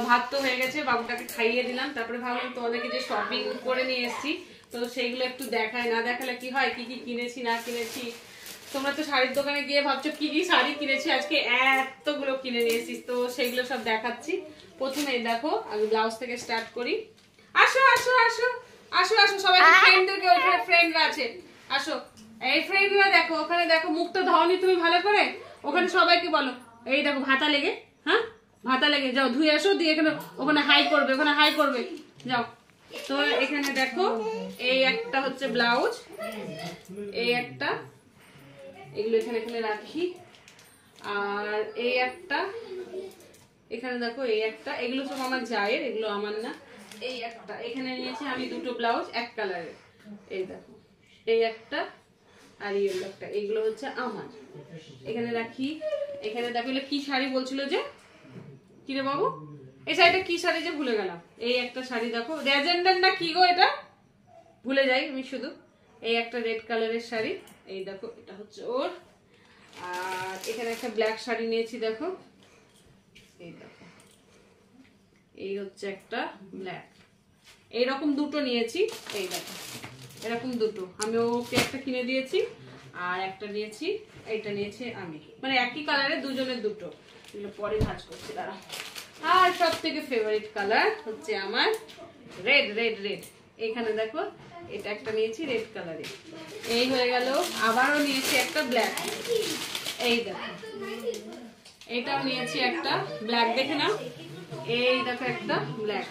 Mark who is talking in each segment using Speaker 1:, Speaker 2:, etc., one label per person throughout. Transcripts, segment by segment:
Speaker 1: ভাত তো হয়ে গেছে, বাবুটাকে খাইয়ে দিলাম, তারপরে ভাবলাম তোমাদেরকে যে শপিং করে নিয়ে এসেছি তো সেইগুলো একটু দেখায়, না দেখালে কি হয়, কি কি কিনেছি না কিনেছি। তোমরা তো শাড়ির দোকানে গিয়ে ভাবছো কি কি শাড়ি কিনেছি, আজকে এতগুলো কিনে নিয়ে এসেছি, তো সেইগুলো সব দেখাচ্ছি। প্রথমে দেখো আমি ব্লাউজ থেকে স্টার্ট করি। আসো আসো আসো আসো আসো সবাই, ফ্রেন্ডদেরকে, ওখানে ফ্রেন্ডরা আছে, আসো। এই ফ্রেন্ডরা দেখো, ওখানে দেখো, মুখটা ধোনি তুমি ভালো করে, ওখানে সবাইকে বলো এই দেখো ভাতা লেগে, হ্যাঁ ভাতা লেগে, যাও ধুয়ে আসো, দিয়ে এখানে ওখানে হাই করবে, ওখানে হাই করবে, যাও। তো এখানে দেখো এই একটা হচ্ছে ব্লাউজ, এই একটা, এগুলো এখানে এখানে রাখি, আর এই একটা এখানে দেখো, এই একটা, এগুলো সব আমার জায়ের, এগুলো আমার না। এই একটা এখানে নিয়েছি আমি দুটো ব্লাউজ এক কালারের, এই দেখো এই একটা আর এই একটা, এগুলো হচ্ছে আমার, এখানে রাখি। এখানে দেখো কি শাড়ি বলছিল যে, কি রে বাবু এই শাড়িটা কি শাড়ি যে ভুলে গেলাম, এই একটা শাড়ি দেখো, রেজেন্ডার না কি গো, এটা ভুলে যাই আমি শুধু। এই একটা রেড কালারের শাড়ি, এই দেখো এটা হচ্ছে ওর। আর এখানে একটা ব্ল্যাক শাড়ি নিয়েছি দেখো, এই দেখো এই হচ্ছে একটা ব্ল্যাক, এইরকম দুটো নিয়েছি, এই দেখো এরকম দুটো, আমি ওকে একটা কিনে দিয়েছি আর একটা নিয়েছি, এইটা নিয়েছি আমি, মানে একই কালারের দুজনের দুটো, এগুলো পরে ভাঁজ করছি দাঁড়া। আর সব থেকে ফেভারিট কালার হচ্ছে আমার রেড রেড রেড, এখানে দেখো এটা একটা নিয়েছি রেড কালারে, এই হয়ে গেল। আবারও নিয়েছি একটা ব্ল্যাক, এই দেখো এটাও নিয়েছি একটা ব্ল্যাক, দেখে না, এই দেখো একটা ব্ল্যাক,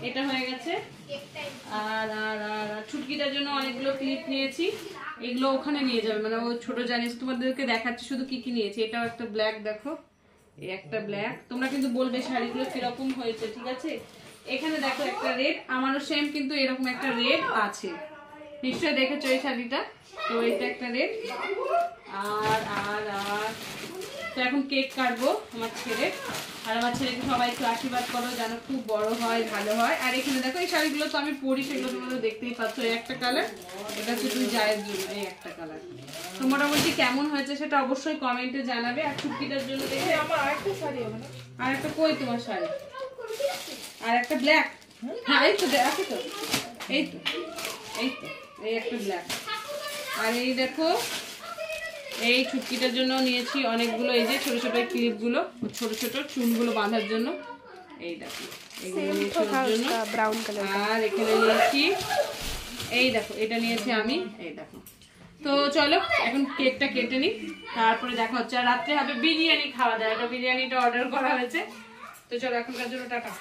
Speaker 1: এটা হয়ে গেছে। আর আর আর ছুটকিটার জন্য অনেকগুলো ক্লিপ নিয়েছি, এগুলো ওখানে নিয়ে যাবে, মানে ও ছোট জানিস, তোমাদেরকে দেখাচ্ছি শুধু কি কি নিয়েছি। এটাও একটা ব্ল্যাক দেখো, এই একটা ব্ল্যাক, তোমরা কিন্তু বলবে শাড়িগুলো কিরকম হয়েছে, ঠিক আছে। এখানে দেখো একটা রেড, আমারও সেম কিন্তু এরকম একটা রেড আছে, নিশ্চয়ই দেখেছো এই শাড়িটা, তো এটা একটা রেড। আর আর আর তো এখন কেক কাটবো আমার ছেলে, আর আমার ছেলেকে সবাই একটু আশীর্বাদ করো যেন খুব বড় হয়, ভালো হয়। আর এখানে দেখো এই শাড়িগুলো তো আমি পরি, সেগুলো তোমরা দেখতেই পাচ্ছ, এই একটা কালার, এটা হচ্ছে তুই জায়ের জন্য এই একটা কালার। তো মোটামুটি কেমন হয়েছে সেটা অবশ্যই কমেন্টে জানাবে। আর ছুটকিটার জন্য দেখে আমার আরেকটা শাড়ি হবে না, আর একটা কই তোমার শাড়ি, আর একটা ব্ল্যাক, হ্যাঁ এই তো আছে তো, এই তো এই তো এই একটা ব্ল্যাক। আর এই দেখো এই ছুটকিটার জন্য নিয়েছি অনেকগুলো, এই যে ছোট ছোট ক্লিপ গুলো, ছোট ছোট চুলগুলো বাঁধার জন্য, এই দেখো এগুলো নিয়েছি ওর জন্য। আর এখানে নিয়েছি এই দেখো, এটা নিয়েছি আমি, এই দেখো। তো চলো এখন কেকটা কেটে নিই, তারপরে দেখা হচ্ছে। আর রাত্রে হবে বিরিয়ানি খাওয়া দাওয়া, বিরিয়ানিটা অর্ডার করা হয়েছে। তো চলো এখনকার জন্য টাটা।